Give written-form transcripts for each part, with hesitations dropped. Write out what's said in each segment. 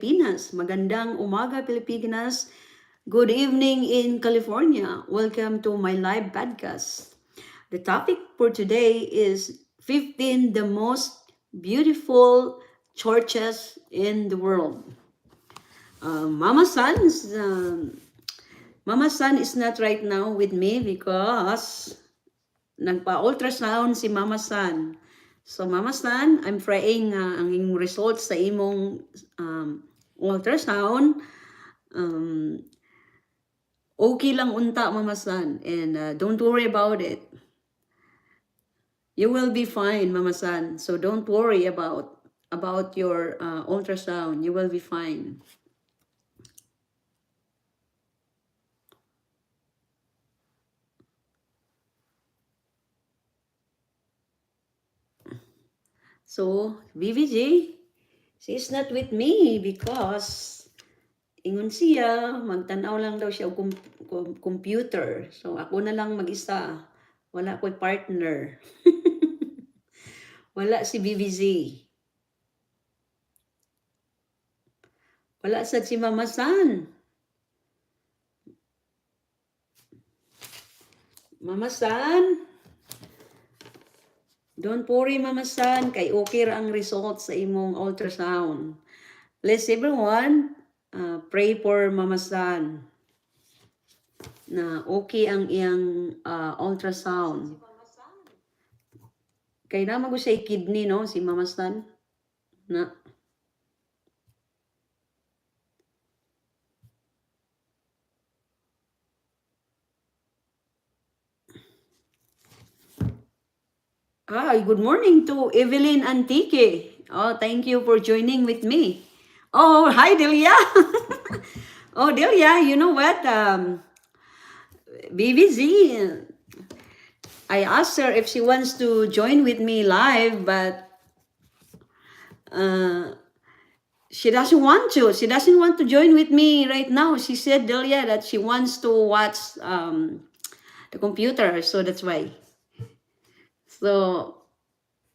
Pilipinas. Magandang umaga, Pilipinas. Good evening in California. Welcome to my live podcast. The topic for today is 15 the most beautiful churches in the world. Mama San is not right now with me because nagpa-ultrasound si Mama San. So Mama San, I'm praying ang imong results sa imong ultrasound. Okay lang unta, Mama San, and don't worry about it. You will be fine, Mama San. So don't worry about your ultrasound. You will be fine. So, BVG, she is not with me because ingon siya, magtanaw lang daw siya og computer. So, ako na lang mag-isa. Wala ko'y partner. Wala si BVG. Wala sad si Mama San. Mama San, don't worry, Mama San, kay okay ra ang results sa imong ultrasound. Let's everyone pray for Mama San na okay ang iyang ultrasound. Kay naman ko siya kidney, no, si Mama San. Na. Good morning to Evelyn Antique. Oh, thank you for joining with me. Oh, hi, Delia. Oh, Delia, you know what? BBZ, I asked her if she wants to join with me live, but she doesn't want to. She doesn't want to join with me right now. She said, Delia, that she wants to watch the computer, so that's why. So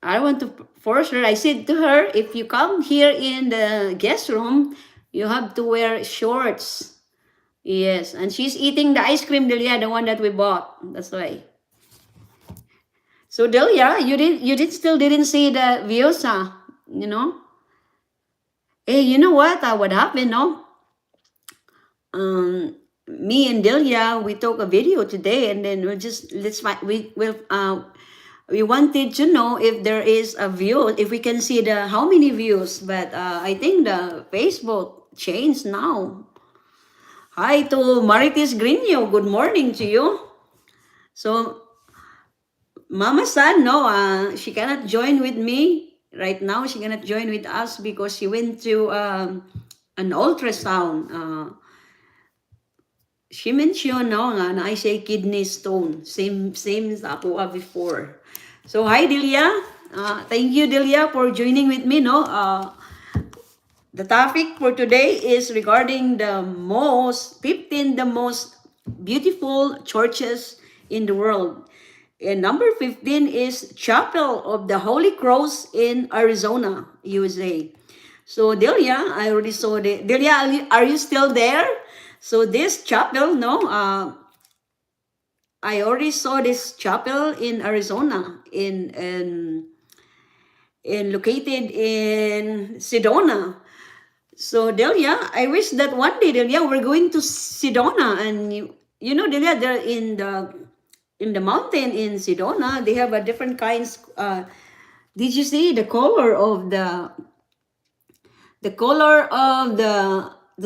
I want to force her. I said to her, if you come here in the guest room, you have to wear shorts. Yes, and she's eating the ice cream, Delia, the one that we bought. That's why. So Delia, you still didn't see the views, you know? Hey, you know what? What happened, no? Me and Delia, we took a video today, and then we wanted to know if there is a view, if we can see how many views, but I think the Facebook changed now. Hi to Maritis Grino, good morning to you. So, Mama San, no, she cannot join with me right now. She cannot join with us because she went to an ultrasound. She mentioned, no, nga na I say kidney stone, same as ako before. So, hi, Delia. Thank you, Delia, for joining with me, no. The topic for today is regarding the 15 the most beautiful churches in the world. And number 15 is Chapel of the Holy Cross in Arizona, USA. So, Delia, I already saw Delia, are you still there? So, this chapel, no, I already saw this chapel in Arizona, located in Sedona. So Delia, I wish that one day, Delia, we're going to Sedona, and you know, Delia, they're in the mountain in Sedona. They have a different kinds. Did you see the color of the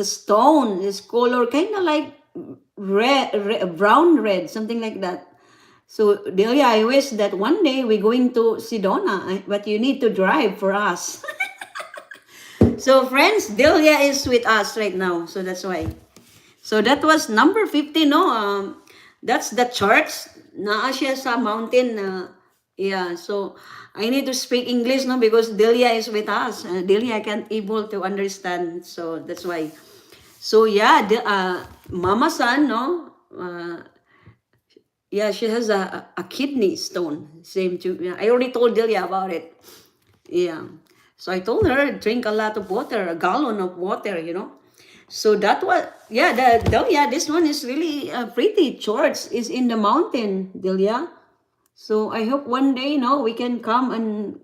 stone is color kind of like red, brown red, something like that. So Delia, I wish that one day we're going to Sedona, but you need to drive for us. So friends, Delia is with us right now, so that's why. So that was number 50, no? That's the church. Naa siya sa mountain. Yeah, so I need to speak English, no, because Delia is with us. Delia can't able to understand, so that's why. So yeah, Mama San, no? Yeah, she has a kidney stone. Same to, I already told Delia about it. Yeah. So I told her, drink a lot of water, a gallon of water, So that was, yeah, Delia, this one is really pretty. Church is in the mountain, Delia. So I hope one day, we can come and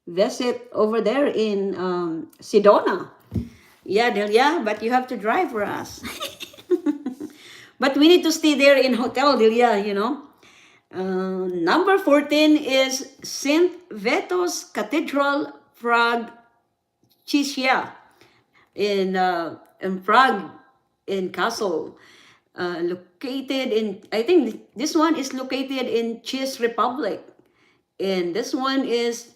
visit over there in Sedona. Yeah, Delia, but you have to drive for us. But we need to stay there in hotel, Delia. Number 14 is St. Veto's Cathedral, Prague, Czechia, in Prague, in Castle, located in, I think this one is located in Czech Republic. And this one is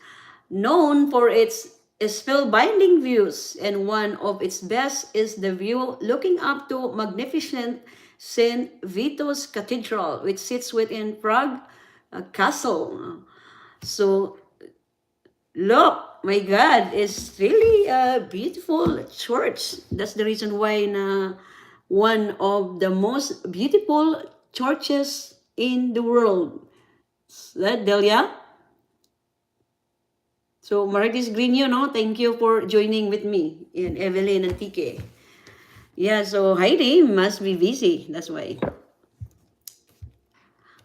known for its spellbinding views, and one of its best is the view looking up to magnificent St. Vito's Cathedral, which sits within Prague Castle. So look, my God, it's really a beautiful church. That's the reason why one of the most beautiful churches in the world. That, Delia? So Maritis Grino, thank you for joining with me in Evelyn and TK. Yeah, so Heidi must be busy. That's why.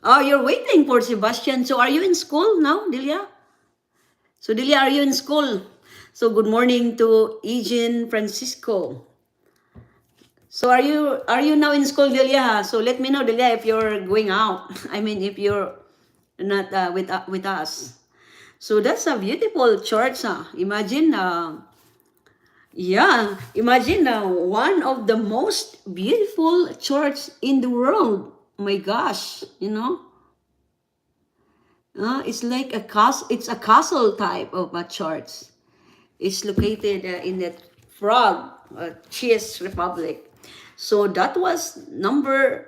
Oh, you're waiting for Sebastian. So are you in school now, Delia? So Delia, are you in school? So good morning to Eugene Francisco. So are you now in school, Delia? So let me know, Delia, if you're going out. I mean, if you're not with us. So that's a beautiful church. Imagine, imagine one of the most beautiful church in the world. My gosh, it's like a castle. It's a castle type of a church. It's located in the Prague, Czech Republic. So that was number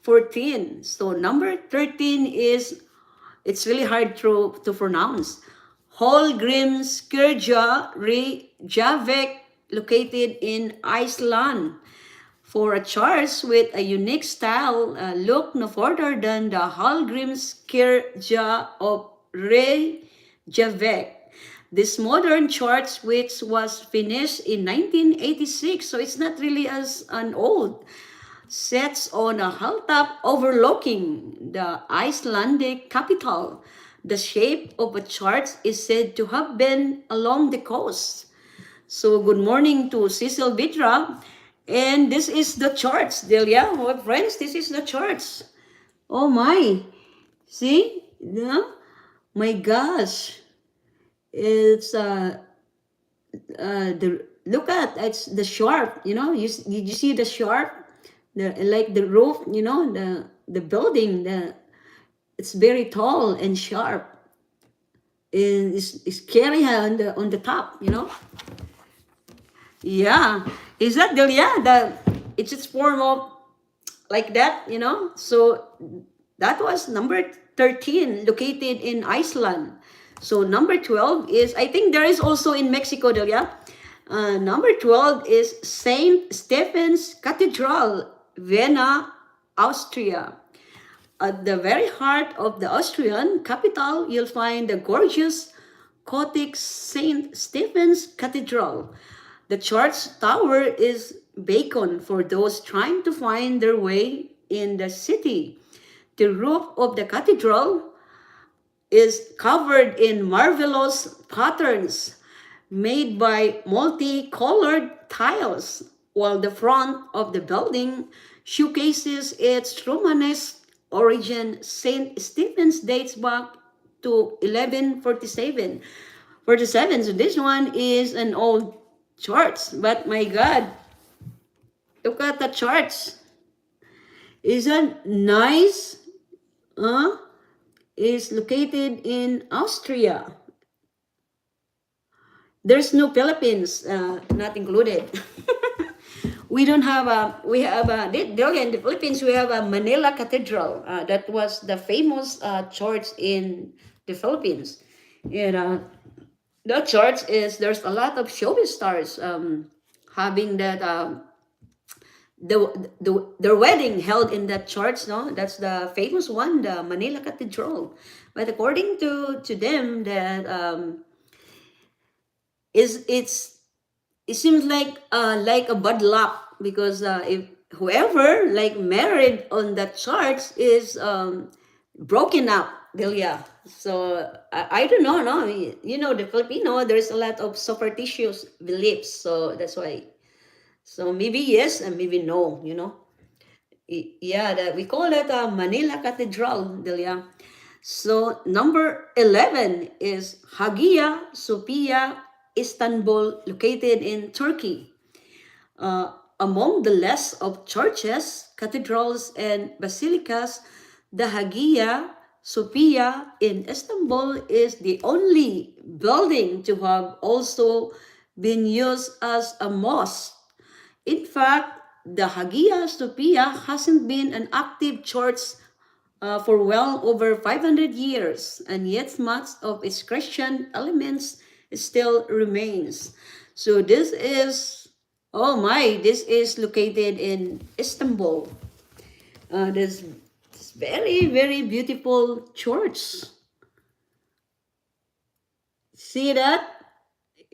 14. So number 13 is, it's really hard to pronounce. Hallgrímskirkja Reykjavik, located in Iceland. For a church with a unique style, look no further than the Hallgrímskirkja of Reykjavik. This modern church, which was finished in 1986, so it's not really as an old, sits on a hilltop overlooking the Icelandic capital. The shape of a church is said to have been along the coast. So good morning to Cecil Vidra. And this is the church, Delia. Well, friends, this is the church. Oh my. See? My gosh. It's look at it's the sharp, did you see the sharp? Like the roof, the building, it's very tall and sharp. And it's scary on the top, Yeah. Is that it's its form of like that, So that was number 13, located in Iceland. So number 12 is, I think there is also in Mexico, Delia. Number 12 is Saint Stephen's Cathedral, Vena, Austria. At the very heart of the Austrian capital, you'll find the gorgeous Gothic Saint Stephen's Cathedral. The church tower is beacon for those trying to find their way in the city. The roof of the cathedral is covered in marvelous patterns made by multicolored tiles, while the front of the building showcases its Romanesque origin. St. Stephen's dates back to 1147. So this one is an old church, but my God, look at the church. Isn't nice? Is located in Austria. There's no Philippines, not included. We don't have in the Philippines, we have a Manila Cathedral. That was the famous church in the Philippines. The church there's a lot of showbiz stars having that, their wedding held in that church, no? That's the famous one, the Manila Cathedral. But according to them, that it seems like a bad luck, because if whoever like married on that church is broken up, Delia. So I don't know, no, the Filipino, there's a lot of superstitious beliefs, so that's why. So maybe yes and maybe no. Yeah, that we call it Manila Cathedral, Delia. So number 11 is Hagia Sophia, Istanbul, located in Turkey. Among the list of churches, cathedrals, and basilicas, the Hagia Sophia in Istanbul is the only building to have also been used as a mosque. In fact, the Hagia Sophia hasn't been an active church for well over 500 years, and yet much of its Christian elements still remains. So this is located in Istanbul. This very, very beautiful church. See that?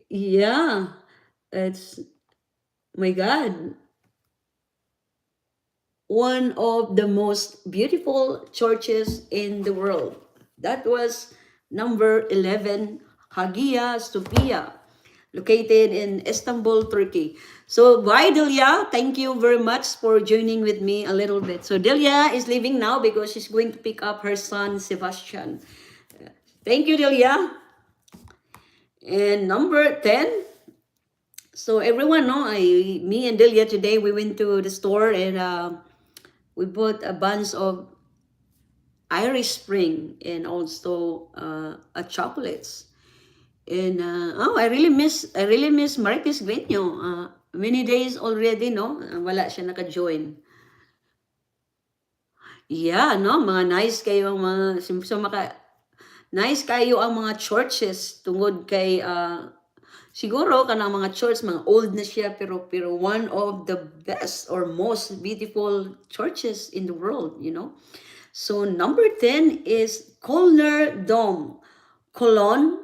Yeah, it's, my God, one of the most beautiful churches in the world. That was number 11, Hagia Sophia, located in Istanbul, Turkey. So bye, Delia. Thank you very much for joining with me a little bit. So Delia is leaving now because she's going to pick up her son, Sebastian. Thank you, Delia. And number 10, so everyone know, me and Delia today, we went to the store and we bought a bunch of Irish Spring and also chocolates. And I really miss Marquez Grino. Many days already, no? Wala siya naka-join. Yeah, no, mga nice kayo ang mga nice kayo ang mga churches tungod kay siguro kanang mga church, mga old na siya, pero one of the best or most beautiful churches in the world. So number 10 is Kölner Dome, Cologne,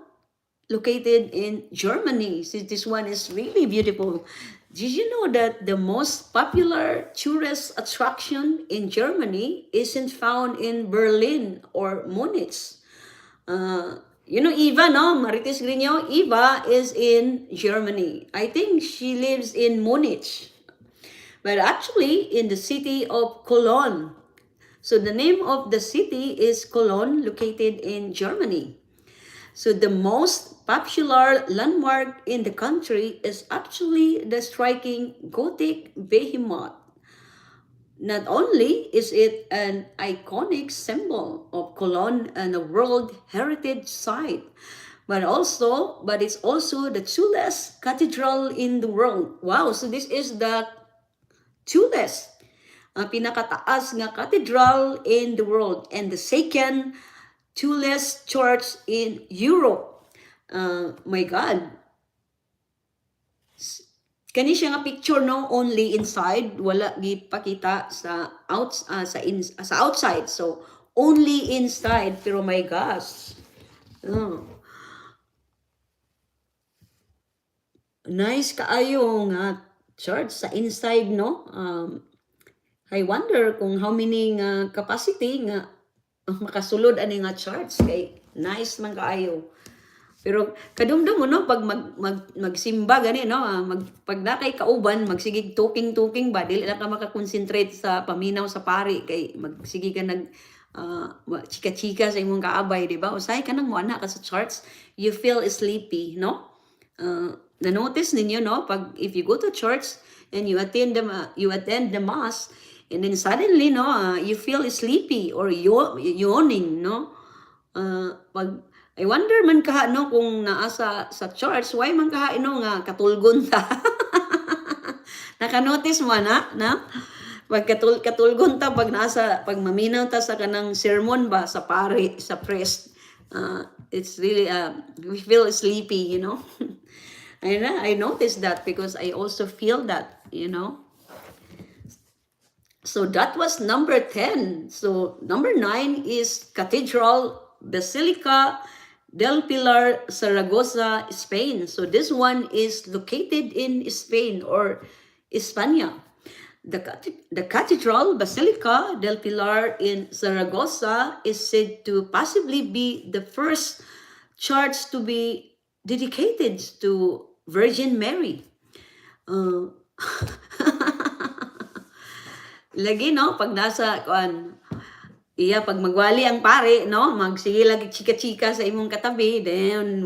located in Germany. So this one is really beautiful. Did you know that the most popular tourist attraction in Germany isn't found in Berlin or Munich? Eva, no? Marites Grino, Eva is in Germany. I think she lives in Munich. But actually, in the city of Cologne. So the name of the city is Cologne, located in Germany. So the most popular landmark in the country is actually the striking Gothic behemoth. Not only is it an iconic symbol of Cologne and a World Heritage Site, but it's also the tallest cathedral in the world. Wow, so this is the tallest, pinakataas nga cathedral in the world, and the second tallest church in Europe. My God. Kani siya nga picture, no, only inside, wala gipakita sa outside. So only inside, pero my gosh. Oh. Nice kaayo nga church sa inside, no? I wonder kung how many capacity nga makasulod ani nga church, kay nice man kaayo. Pero kadumdum mo, no, pag magsimba gani, no, pag nakay kauban, magsigig tuking ba, dili na ka makakonsentrate sa paminaw sa pari, kay magsige ka chika-chika sa imong kaabay, di ba? Usay ka nang muana ka sa church, you feel sleepy, no? Na-notice ninyo, no, if you go to church and you attend the mass, and then suddenly, no, you feel sleepy or yawning, no? I wonder man kaha, no, kung naasa sa church, why man kaha nga katulgon ta? Naka-notice mo na? Pag katulgon ta, pag maminaw ta sa kanang sermon ba, sa pari, sa priest, it's really, we feel sleepy, And I noticed that because I also feel that, So that was number 10. So number 9 is Cathedral, Basilica, Del Pilar, Saragosa, Spain. So this one is located in Spain or España. The cathedral, Basilica del Pilar in Saragossa, is said to possibly be the first church to be dedicated to Virgin Mary. Uh, Lagi no, pag nasa pag magwali ang pare, no, magsige lagi chika-chika sa imong katabi, then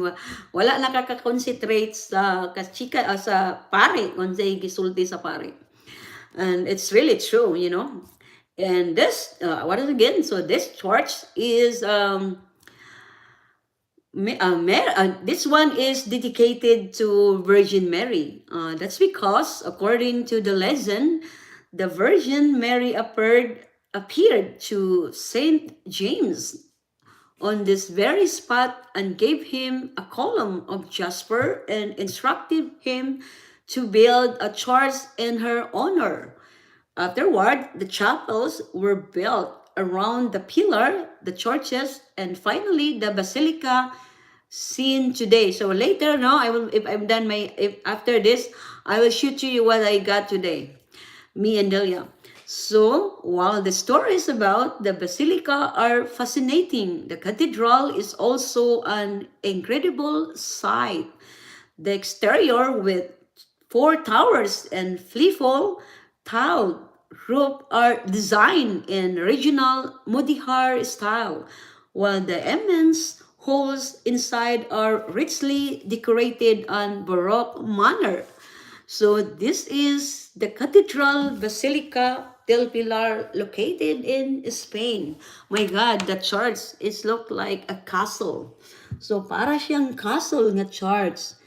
wala nakaka-concentrate sa kachika sa pare kung say gisulti sa pare. And it's really true, you know. And this, what is again? So this church is this one is dedicated to Virgin Mary. That's because, according to the legend, the Virgin Mary appeared to Saint James on this very spot and gave him a column of jasper and instructed him to build a church in her honor. Afterward, the chapels were built around the pillar, the churches, and finally the basilica seen today. So later, no, I will, if I'm done if after this, I will shoot to you what I got today, me and Delia. So while the stories about the basilica are fascinating, the cathedral is also an incredible sight. The exterior with 4 towers and fleeful tiled roof are designed in regional Mudihar style, while the immense halls inside are richly decorated in Baroque manner. So this is the Cathedral Basilica del Pilar located in Spain. My God, the church is look like a castle. So para siyang castle nga church.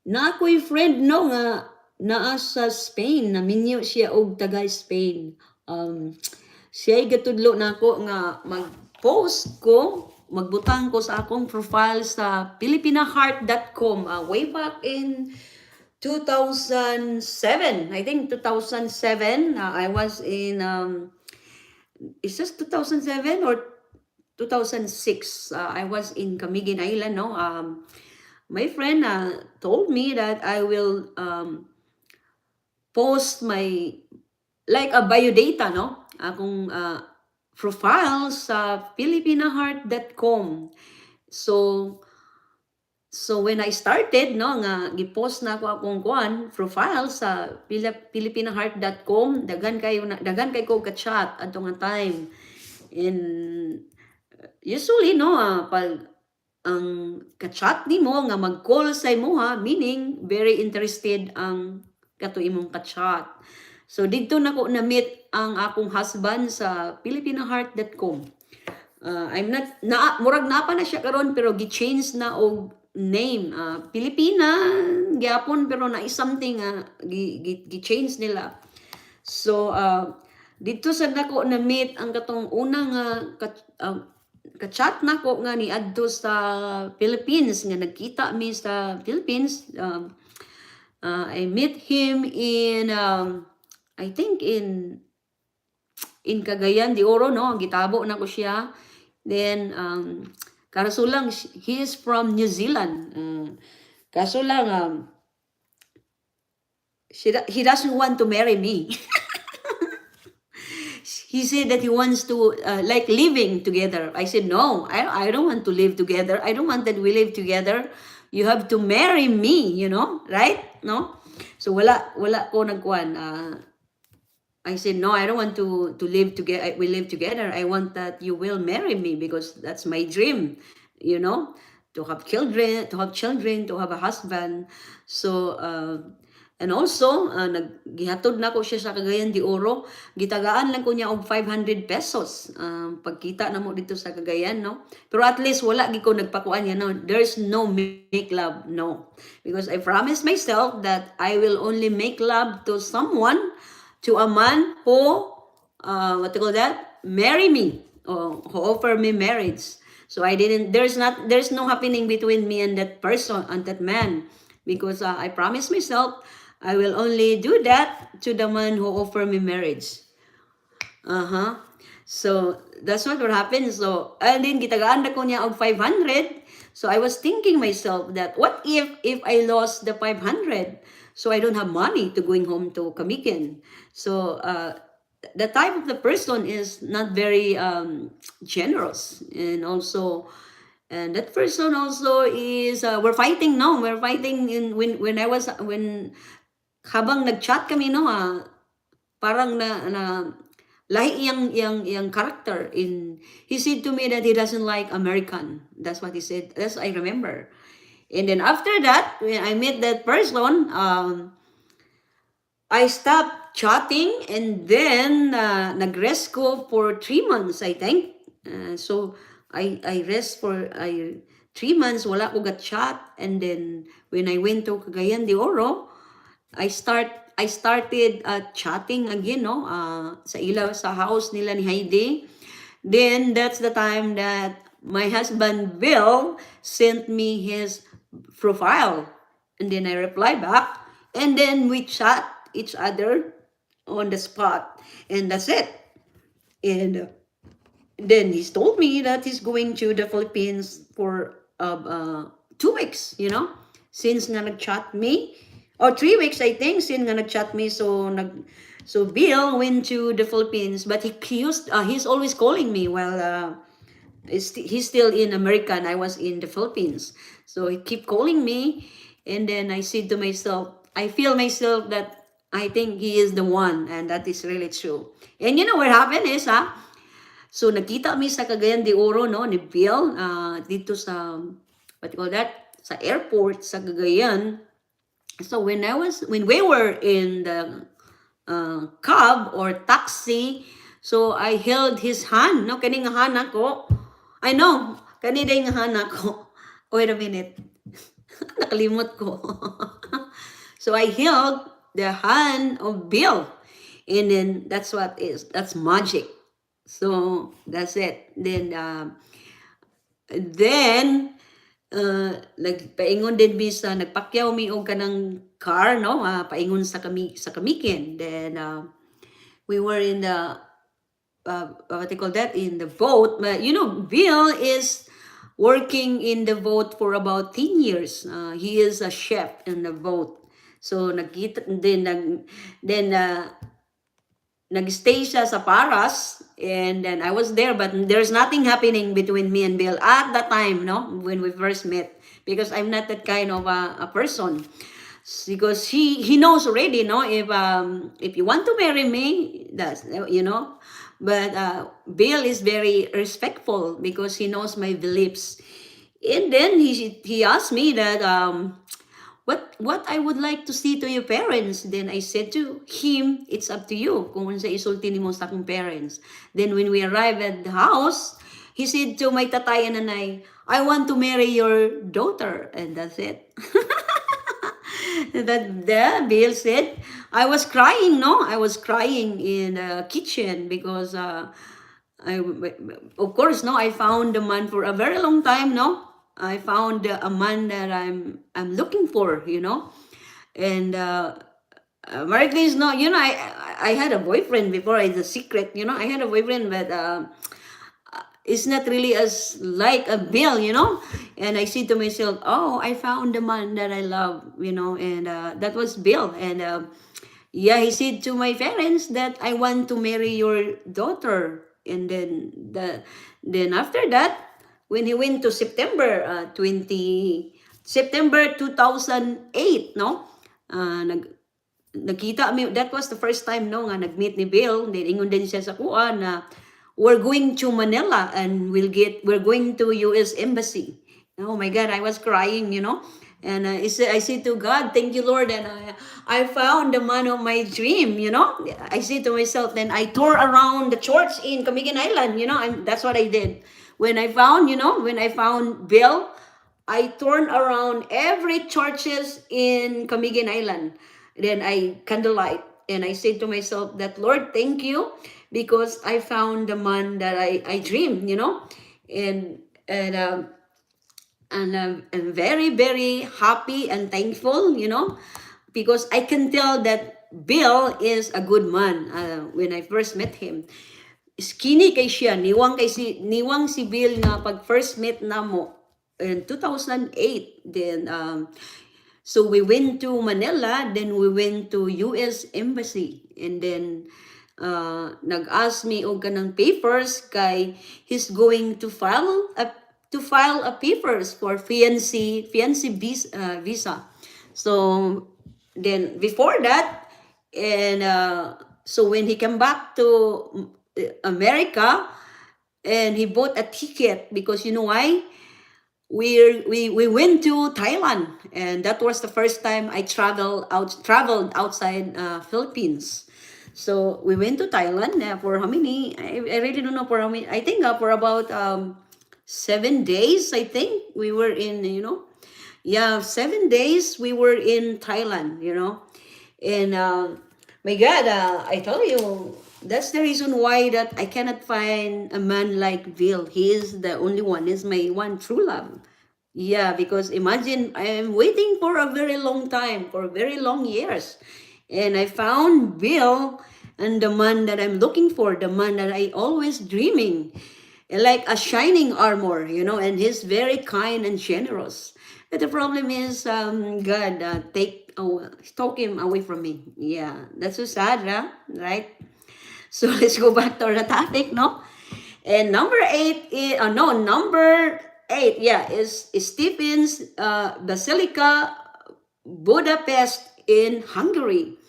Na ako'y friend no nga naa sa Spain, naminyo siya og taga Spain. Siya'y gatudlo nako nga mag-post ko, magbutang ko sa akong profile sa filipinaheart.com way back in 2007. I think 2007. I was in is this 2007 or 2006? I was in Camiguin Island, no. My friend told me that I will post my like a biodata, no, akong profile sa filipinaheart.com. So when I started, no, nga gipost na ako akong profile sa filipinaheart.com, dagan kay ko ka-chat adto nga time. And usually, no, pag ang ka-chat nimo nga mag-call sa imo meaning very interested ang kato imong ka-chat. So dito nako na-meet ang akong husband sa filipinaheart.com. I'm not murag na pa na siya karon pero gi-change na og name. Pilipina gyapon pero na is something gi-change nila. So dito sa nako na-meet ang katong unang ka-chat nako nga ni adto sa Philippines nga nagkita mi sa Philippines. I met him in I think in Cagayan de Oro, no, gitabo na ko siya. Then kaso lang he is from New Zealand. Kaso lang he doesn't want to marry me. He said that he wants to like living together. I said no, I don't want to live together. I don't want that we live together. You have to marry me, you know, right? No? So wala ko nagkuan. I said no, I don't want to live together. We live together. I want that you will marry me because that's my dream, you know, to have children, to have a husband. So and also, gihatod na ko siya sa Cagayan de Oro. Gitagaan lang ko niya og 500 pesos. Pagkita na mo dito sa Cagayan, no? Pero at least wala gi ko nagpakuan niya, no? There's no make love, no. Because I promised myself that I will only make love to someone, to a man who, what do you call that? Marry me, or who offer me marriage. So there's no happening between me and that person, and that man. Because I promised myself, I will only do that to the man who offer me marriage. So that's what will happen. So and then gitagaan na ko niya og 500. So I was thinking myself that what if I lost the 500? So I don't have money to going home to Kamikin. So the type of the person is not very generous, and also and that person also is we're fighting, no, we're fighting in when I was when habang nag-chat kami, no, parang na lahi yung character in he said to me that he doesn't like American. That's what he said. That's I remember. And then after that, when I met that person, I stopped chatting, and then nag-rest ko for 3 months, I think. So I rest for 3 months, wala ko gat chat, and then when I went to Cagayan de Oro, I started chatting again, no, sa house nila ni Heidi. Then that's the time that my husband Bill sent me his profile, and then I replied back, and then we chat each other on the spot, and that's it. And then he's told me that he's going to the Philippines for 2 weeks, since nga nag-chat me, or 3 weeks, I think, since nga nag-chat me. So Bill went to the Philippines, but he's always calling me while he's still in America and I was in the Philippines. So he keep calling me, and then I said to myself, I feel myself that I think he is the one, and that is really true. And what happened is, so nakita kami sa Cagayan de Oro, no, ni Bill, dito sa, what you call that, sa airport sa Cagayan. So when we were in the cab or taxi, so I held his hand, no, kaning hand ako. I know, kanina yung hand ako. Wait a minute. Nakalimot ko. So I held the hand of Bill. And then that's magic. So that's it. Then nagpaingon din bisa, nagpakyaw mi og kanang car, no, paingon sa Kamikin. Then we were in the what they call that, in the boat. But Bill is working in the boat for about 10 years. He is a chef in the boat. So nagkita then nagstay siya sa Paras, and then I was there, but there's nothing happening between me and Bill at that time, no, when we first met, because I'm not that kind of a person. Because he knows already, no, if you want to marry me, that's but Bill is very respectful because he knows my beliefs. And then he asked me that what I would like to see to your parents. Then I said to him, it's up to you kung unsa isulti nimo sa akong parents. Then when we arrived at the house, he said to my tatay and nanay, I want to marry your daughter, and that's it. That Bill said, I was crying, no? I was crying in the kitchen because of course, no, I found the man for a very long time, no? I found a man that I'm looking for, and Marcus, no, I had a boyfriend before. It's a secret, I had a boyfriend, but it's not really as like a Bill, and I said to myself, oh, I found the man that I love, and that was Bill. And yeah, he said to my parents that I want to marry your daughter. And then after that, when he went to September 2008, no, nagkita mi, that was the first time, no, nga nagmeet ni Bill. Then ingon din siya sa kuha na we're going to Manila and we're going to US Embassy. Oh my God, I was crying, and I said to God, thank you, Lord, and I found the man of my dream, I said to myself. Then I tore around the church in Camiguin Island, that's what I did. When I found Bill, I turned around every churches in Camiguin Island. Then I candlelight, and I said to myself that, Lord, thank you, because I found the man that I dreamed, and I'm very, very happy and thankful, because I can tell that Bill is a good man when I first met him. skinny kay siya, niwang si Bill nga pag first met namo in 2008. Then so we went to Manila, then we went to US Embassy, and then nag-ask me og kanang papers kay he's going to file a papers for fiancé visa. So then before that, and so when he came back to America, and he bought a ticket because you know why? We went to Thailand, and that was the first time I traveled outside Philippines. So we went to Thailand for how many? I really don't know for how many. I think for about 7 days. I think we were in 7 days we were in Thailand. And my God, I tell you, that's the reason why that I cannot find a man like Bill. He is the only one. He's my one true love. Yeah, because imagine I am waiting for a very long time, for very long years. And I found Bill, and the man that I'm looking for, the man that I always dreaming, like a shining armor, and he's very kind and generous. But the problem is, God, took him away from me. Yeah, that's so sad, huh? Right? So let's go back to our topic, no? And number 8, yeah, is Stephen's Basilica, Budapest in Hungary.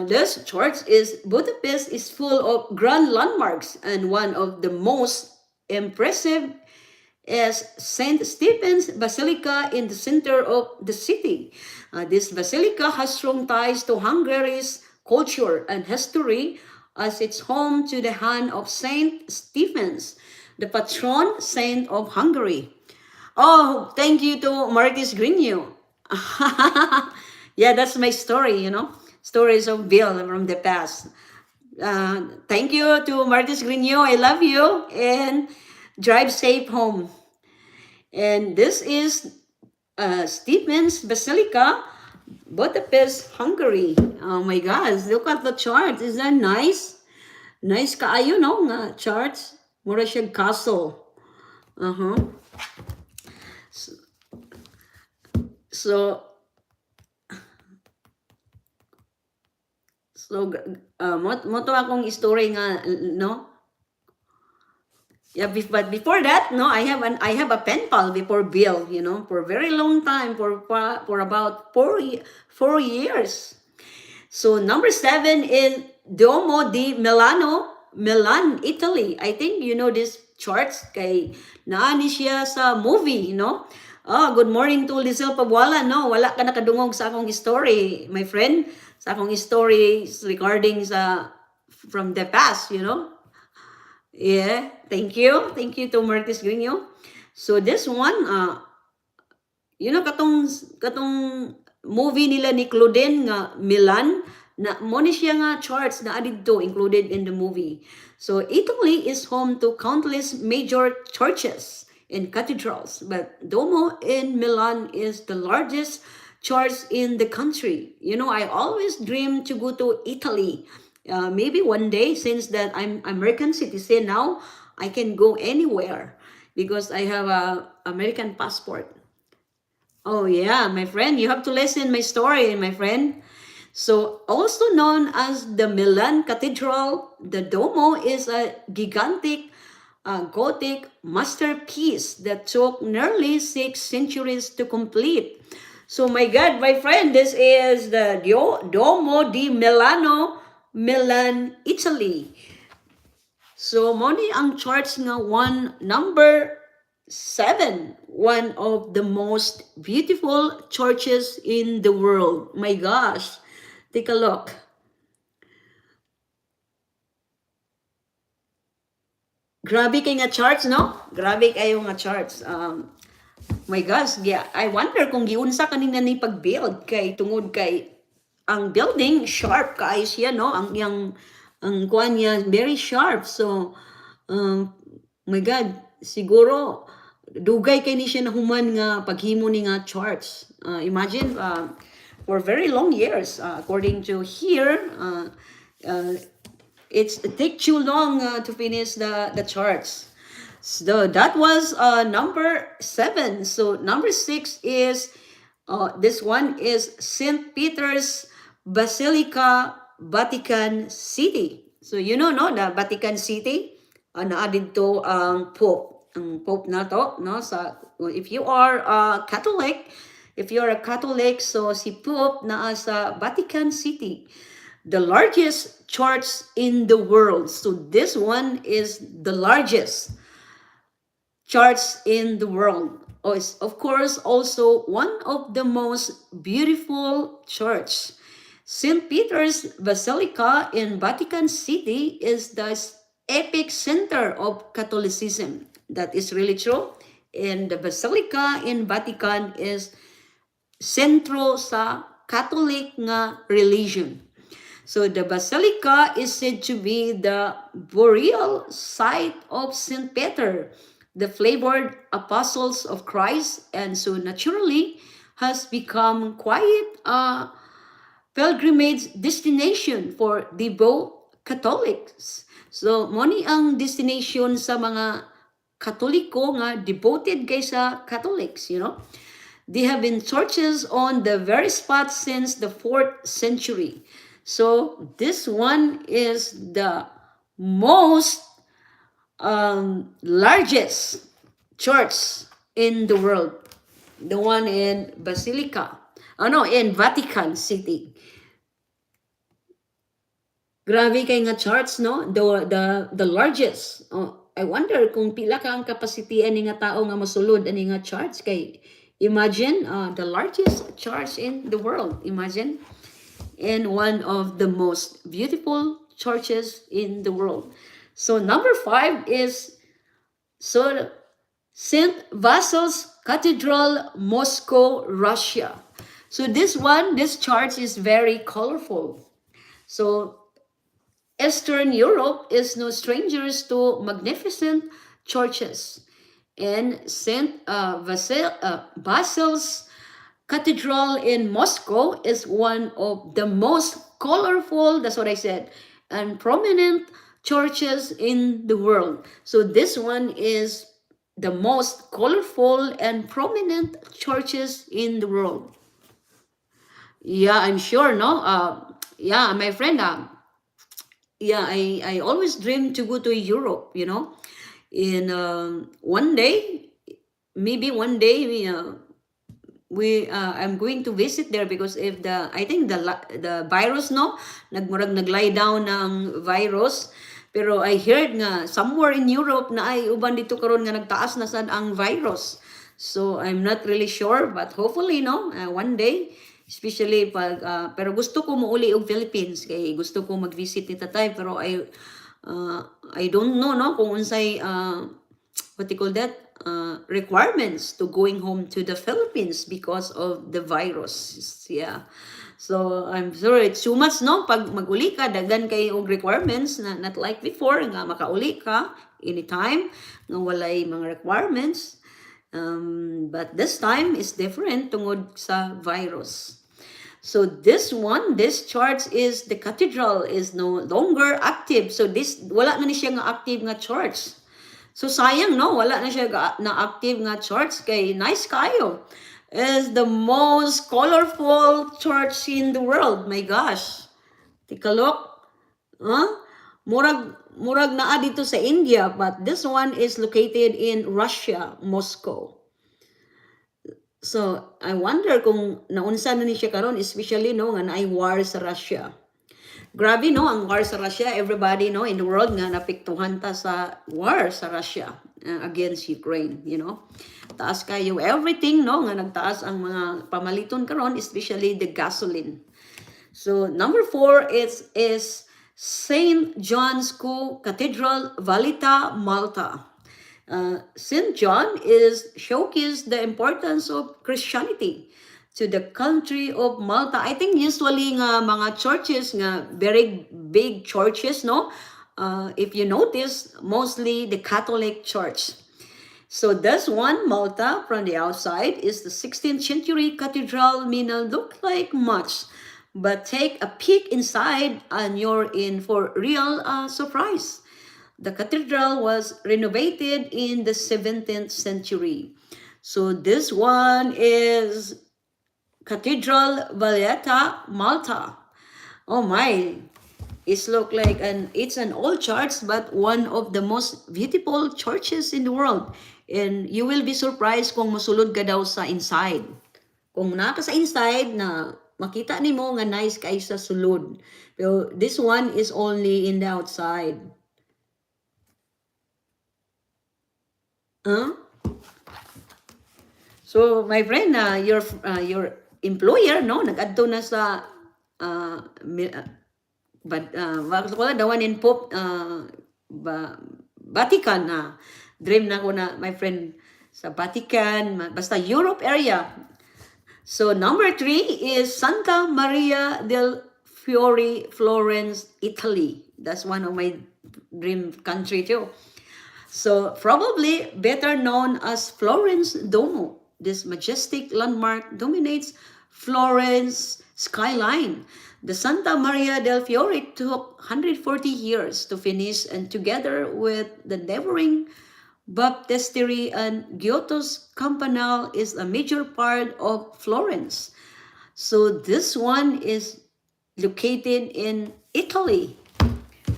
This church Budapest is full of grand landmarks, and one of the most impressive is Saint Stephen's Basilica in the center of the city. This basilica has strong ties to Hungary's culture and history, as it's home to the hand of Saint Stephen's, the patron saint of Hungary. Oh, thank you to Marcus Grigno. Yeah, that's my story, stories of Bill from the past. Thank you to Marcus Grigno. I love you, and drive safe home. And this is Stephen's Basilica, Budapest, Hungary. Oh my gosh, look at the chart. Is that nice? Nice kaayo, no? Nga charts. Mura siya castle. So mo to akong story nga, no? Yeah, but before that, no, I have a pen pal before Bill, for a very long time, for about 4 years. So number 7 is Duomo di Milano, Milan, Italy. I think you know this charts kay naani siya sa movie, Oh, good morning to Lizel Pabuala. No, wala ka nakadungog sa akong story, my friend. Sa akong story regarding from the past, Yeah, thank you. Thank you to Marcus Grigno. So this one, katong movie nila ni Claudine nga Milan, na mo ni siya nga charts na adito included in the movie. So Italy is home to countless major churches and cathedrals, but Duomo in Milan is the largest church in the country. I always dream to go to Italy. Maybe one day, since that I'm American citizen now, I can go anywhere because I have a American passport. Oh yeah, my friend, you have to listen my story, my friend. So also known as the Milan Cathedral, the Duomo is a gigantic Gothic masterpiece that took nearly 6 centuries to complete. So my God, my friend, this is the Duomo di Milano, Milan, Italy. So moni ang charts nga number 7, one of the most beautiful churches in the world. My gosh, take a look. Grabe kay nga charts, no? Grabe kayo nga charts. My gosh, yeah, I wonder kung giunsa kanina ni pag-build kay tungod kay ang building sharp kaayo siya, no? Ang kuan niya very sharp. So my God, siguro dugay kay ni siya nahuman nga paghimo ni nga charts. Imagine for very long years, according to here, it takes too long to finish the charts. So that was number 7. So number 6 is this one is St. Peter's Basilica, Vatican City. So you know, no, the Vatican City, naa dito ang Pope. Ang Pope na to, no? Sa, if you are Catholic, if you're a Catholic, so si Pope naa sa Vatican City, the largest church in the world. So this one is the largest church in the world. Oh, it's of course also one of the most beautiful church. St. Peter's Basilica in Vatican City is the epic center of Catholicism. That is really true. And the Basilica in Vatican is sentro sa Catholic nga religion. So the Basilica is said to be the burial site of St. Peter, the flavored apostles of Christ, and so naturally has become quite a pilgrimage destination for devout Catholics. So moni ang destination sa mga Katoliko nga devoted kay sa Catholics, you know. They have been churches on the very spot since the 4th century. So this one is the most largest church in the world. The one in Basilica. In Vatican City. Grabe kay nga church, no? The largest. I wonder kung pila ka ang capacity ani nga tao nga mosulod ani nga church kay imagine the largest church in the world. Imagine. And one of the most beautiful churches in the world. So number 5 is St. Basil's Cathedral, Moscow, Russia. So this church is very colorful. So Eastern Europe is no strangers to magnificent churches. And St. Basil's Cathedral in Moscow is one of the most colorful, that's what I said, and prominent churches in the world. So this one is the most colorful and prominent churches in the world. Yeah, I'm sure, no? Yeah, my friend, yeah, I always dream to go to Europe, you know. In one day, maybe one day, I'm going to visit there because if I think the virus, no, naglay down ng virus, pero I heard nga somewhere in Europe na ay uban dito karon nga nagtaas na sad ang virus. So I'm not really sure, but hopefully, no, one day, especially pag pero gusto ko muuli og Philippines kay gusto ko mag-visit ni tatay, pero I don't know, no, kung unsay what you call that, requirements to going home to the Philippines because of the virus. Yeah. So I'm sure it's too much, no? Pag mag-uli ka, dagan kay og requirements na not like before nga makauli ka anytime nga walay mga requirements. But this time is different tungod sa virus. So this church is, the cathedral is no longer active. So this, wala na ni siya nga active nga church. So sayang, no, wala na siya na active nga church kay nice kayo. Is the most colorful church in the world. My gosh. Take a look. Murag naa dito sa India, but this one is located in Russia, Moscow. So I wonder kung naunsa na ni siya karon, especially, no, nga naay war sa Russia. Grabe, no, ang war sa Russia. Everybody, no, in the world nga napiktuhan ta sa war sa Russia against Ukraine, you know. Taas kayo everything, no, nga nagtaas ang mga pamaliton karon, especially the gasoline. So number 4 is St. John's Cathedral, Valletta, Malta. St. John showcased the importance of Christianity to the country of Malta. I think usually nga mga churches nga very big churches, no? If you notice, mostly the Catholic Church. So this one, Malta, from the outside, is the 16th century cathedral. May not look like much, But take a peek inside and you're in for real surprise. The cathedral was renovated in the 17th century. So this one is Cathedral Valletta, Malta. Oh my, it's an old church, but one of the most beautiful churches in the world. And you will be surprised kung musulod ka daw sa inside. Kung naka sa inside na makita nimo nga nice kay sa sulod. Pero this one is only in the outside. Huh? So my friend, your employer no nag-adto na sa the one in Pope Vatican na dream na ko na my friend sa Vatican basta Europe area. So number 3 is Santa Maria del Fiore, Florence, Italy. That's one of my dream country too. So probably better known as Florence Domo. This majestic landmark dominates Florence skyline. The Santa Maria del Fiore took 140 years to finish, and together with the neighboring baptistery and Giotto's Campanile is a major part of Florence. So this one is located in Italy.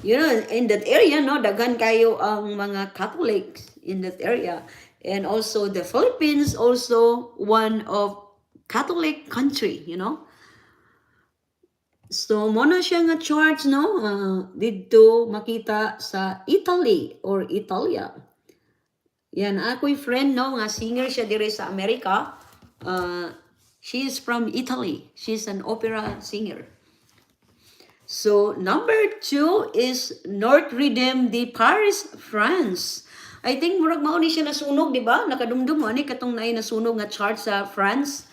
You know, in that area, no, daghan kayo ang mga Catholics in that area. And also the Philippines, also one of Catholic country, you know. So, muna siya nga church, no, dito makita sa Italy or Italia. Yan, ako'y friend, no, nga singer siya dire sa Amerika. She is from Italy. She's an opera singer. So, number 2 is Notre Dame de Paris, France. I think murag mao ni siya nasunog, di ba? Nakadumdum mo ani katong naay nasunog nga church sa France.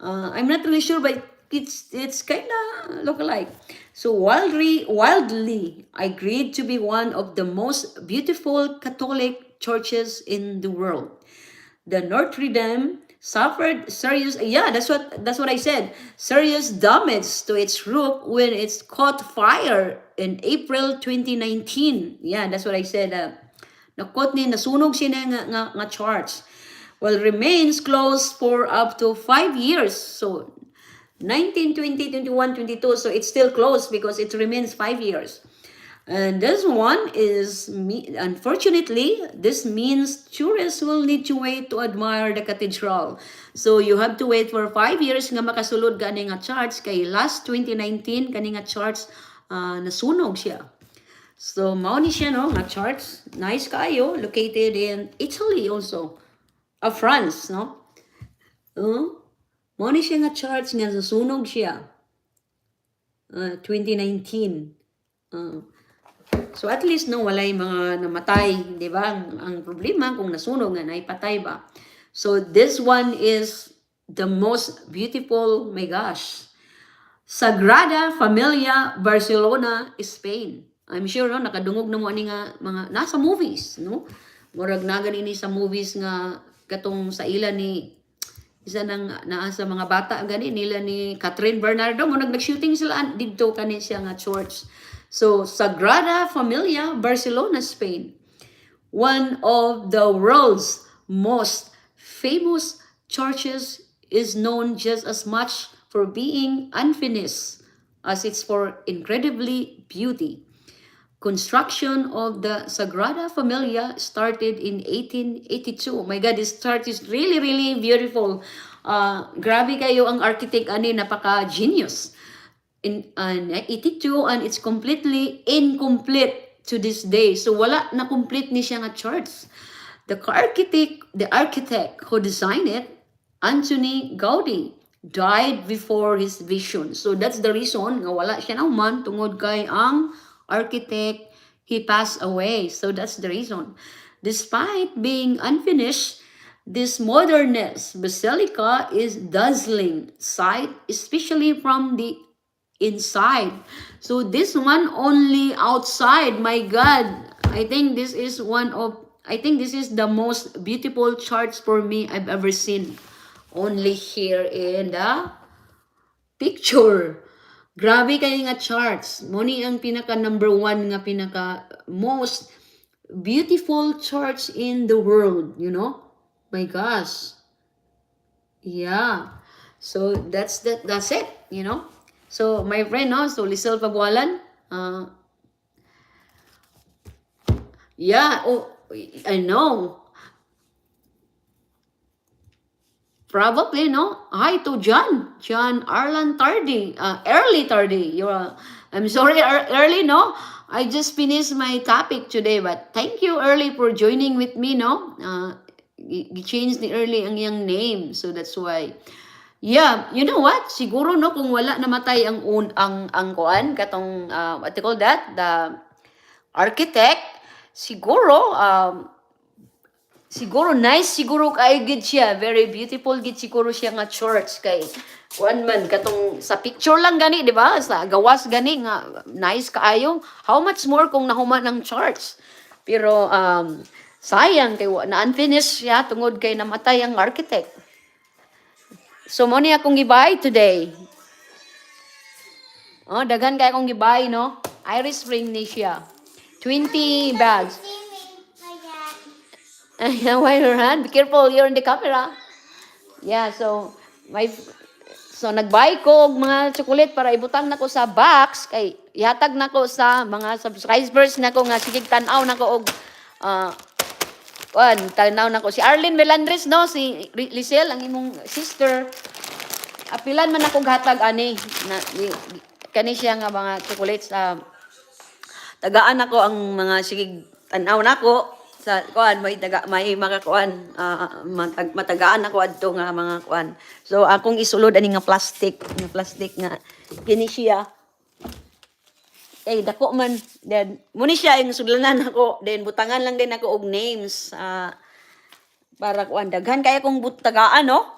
I'm not really sure, but it's kind of look-alike. So wildly agreed to be one of the most beautiful Catholic churches in the world. The Notre Dame suffered serious, that's what I said, serious damage to its roof when it caught fire in April 2019. Yeah, that's what I said. Nakot ni nasunog siya nga church. Well, remains closed for up to 5 years. So 19, 20, 21, 22. So it's still closed because it remains 5 years. And this one is, unfortunately, this means tourists will need to wait to admire the cathedral. So you have to wait for 5 years nga makasulod gani nga church. Kay last 2019, kani nga church, nasunog siya. So mao ni siya, no, nga church. Nice kayo, located in Italy also. France, no? Mao ni siya nga church nga nasunog siya. 2019. So at least no walay mga namatay, di ba? Ang problema kung nasunog nga naipatay ba. So this one is the most beautiful, my gosh. Sagrada Familia, Barcelona, Spain. I'm sure no nakadungog na mo ani nga mga nasa movies, no? Murag na ganini sa movies nga katong sa ila ni isa nang naa sa mga bata gani nila ni Catherine Bernardo mo nag-shooting sila didto kani siya nga church. So Sagrada Familia, Barcelona, Spain. One of the world's most famous churches is known just as much for being unfinished as it's for incredibly beauty. Construction of the Sagrada Familia started in 1882. Oh my God, this church is really, really beautiful. Grabe kayo ang architect ani, napaka-genius. In 82 and it's completely incomplete to this day. So wala na complete ni siya nga church. The architect who designed it, Anthony Gaudi, died before his vision. So that's the reason nga wala siya naman tungod kay ang architect, he passed away. So that's the reason. Despite being unfinished, this modernist basilica is dazzling sight, especially from the inside. So this one only outside, my God, I think this is the most beautiful church for me I've ever seen. Only here in the picture. Grabe kayo nga charts. Moni ang pinaka number one nga pinaka most beautiful church in the world, you know? My gosh. Yeah. So that's it, you know? So my friend, no, so Lisel Pabualan, yeah, oh, I know. Probably, no? Hi to John Arlan Tardy, early Tardy. I'm sorry, early, no? I just finished my topic today, but thank you early for joining with me, no? Change ni early ang iyang name, so that's why. Yeah, you know what? Siguro no kung wala namatay ang kuan katong what they call that, the architect, siguro siguro nice siguro kay gid siya, very beautiful gid siguro siya nga church kay kuan man katong sa picture lang gani di ba sa gawas gani nga nice kaayo, how much more kung nahuman ng church, pero sayang kay na unfinished siya tungod kay namatay ang architect. So mo ni akong gibay today, daghan kay akong gibay, no? Iris ring ni siya, 20 bags. Why your hand? Be careful, you're in the camera. Yeah, so nagbuy ko og mga chocolate para ibutang nako sa box kay ihatag nako sa mga subscribers nako nga sige tan-aw nako og tan-aw nako si Arlene Melandres, no, si Lisel ang imong sister. Apilan man akong hatag ani na kani siya nga mga chocolates, tagaan ako ang mga sige tan-aw nako sa kuan may mga kuan, matagaan ako adto nga mga kuan. So akong isulod ani nga plastic nga kini siya. Dako man then muni siya yung sudlanan ako, then butangan lang din ako og names para kuan daghan kay akong butagaan, no,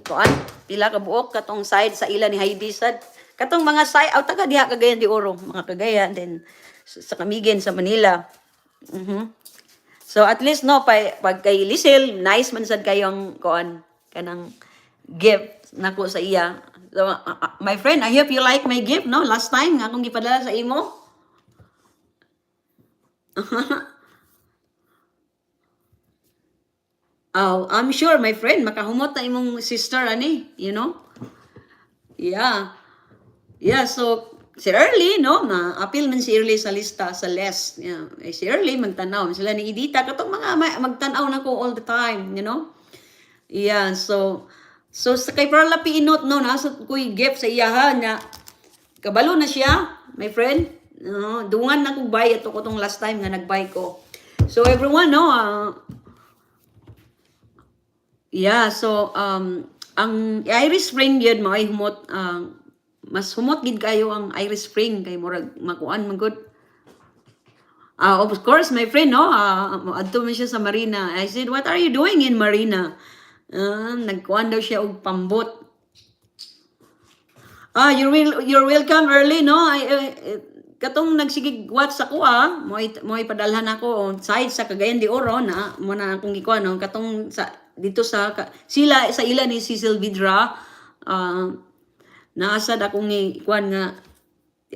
kuan pila ka buok katong side sa ila ni Heidi sad katong mga side taga diha Cagayan de Oro, mga Cagayan then sa Camiguin sa Manila. So at least no pag kay Lisel nice man sad kayong kuan kanang gift nako sa iya. So my friend, I hope you like my gift, no, last time nga akong gipadala sa imo. I'm sure my friend makahumot na imong sister ani, you know. Yeah so si Early, no, na appeal man si Early sa lista sa list. Yeah. Si Early magtanaw sila ni Edita katong mga magtanaw na ko all the time, you know. Yeah, so sa kay para lapi inot, no, nasa ko'y gift sa iyaha na kabalo na siya, my friend. Dungan na kong buy ito ko tong last time nga nag-buy ko. So everyone, no, yeah, so ang Irish Spring yun mo ay humot, mas humot gid kayo ang Irish Spring kay murag makuan man gud. Of course, my friend, no, adto man siya sa Marina. I said, what are you doing in Marina? Nagkuan daw siya og pambot. You're welcome early, no. Katong nagsigig watch ako mo ipadalhan ako on side sa Cagayan de Oro na mo na akong gikuan, no, katong sa dito sa sila sa ila ni Cecil Vidra, naasad akong ikuan nga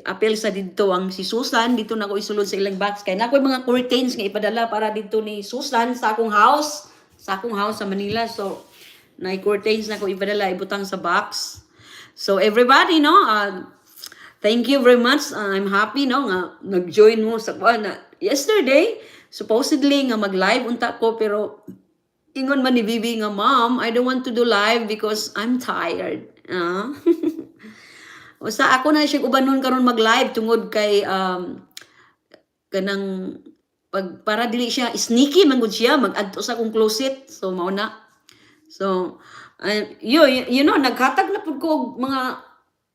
apel sa dito ang si Susan dito na ko isulod sa ilang box kay nakoy mga curtains nga ipadala para dito ni Susan sa akong house sa Manila. So na curtains na ko ipadala ibutang sa box. So everybody, no, thank you very much. I'm happy, no, nga nag-join mo sa kuan na yesterday supposedly nga mag-live unta ko, pero ingon man ni Bibi nga, mom, I don't want to do live because I'm tired. Usa ako na siya ubanon karon mag-live tungod kay kanang para dili siya sneaky man gud siya mag-adto sa akong closet. So mao na. So you know naghatag na pud ko og mga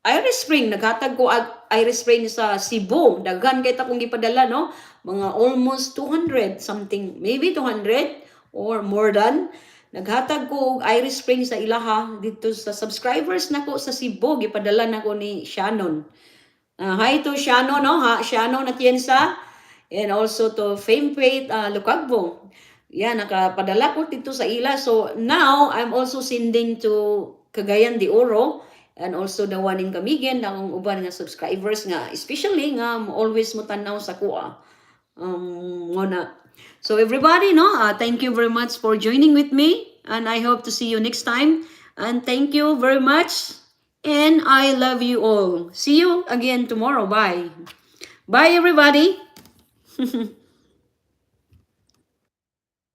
Irish Spring, naghatag ko Irish Spring sa Cebu. Daghan kay ta kong gipadala, no? Mga almost 200 something, maybe 200 or more than. Naghatag ko og Irish Spring sa ilaha dito sa subscribers nako sa Cebu, gipadala nako ni Shannon. Hi to Shannon, no, Shannon Atienza, and also to Fame Faith Lucagbo. Yan, nakapadala ko dito sa ila. So now I'm also sending to Cagayan de Oro, and also the one in Kamigen, ang uban nga subscribers nga, especially nga always mo tanaw sa kuha. Muna. So everybody, no, thank you very much for joining with me, and I hope to see you next time. And thank you very much, and I love you all. See you again tomorrow. Bye. Bye, everybody.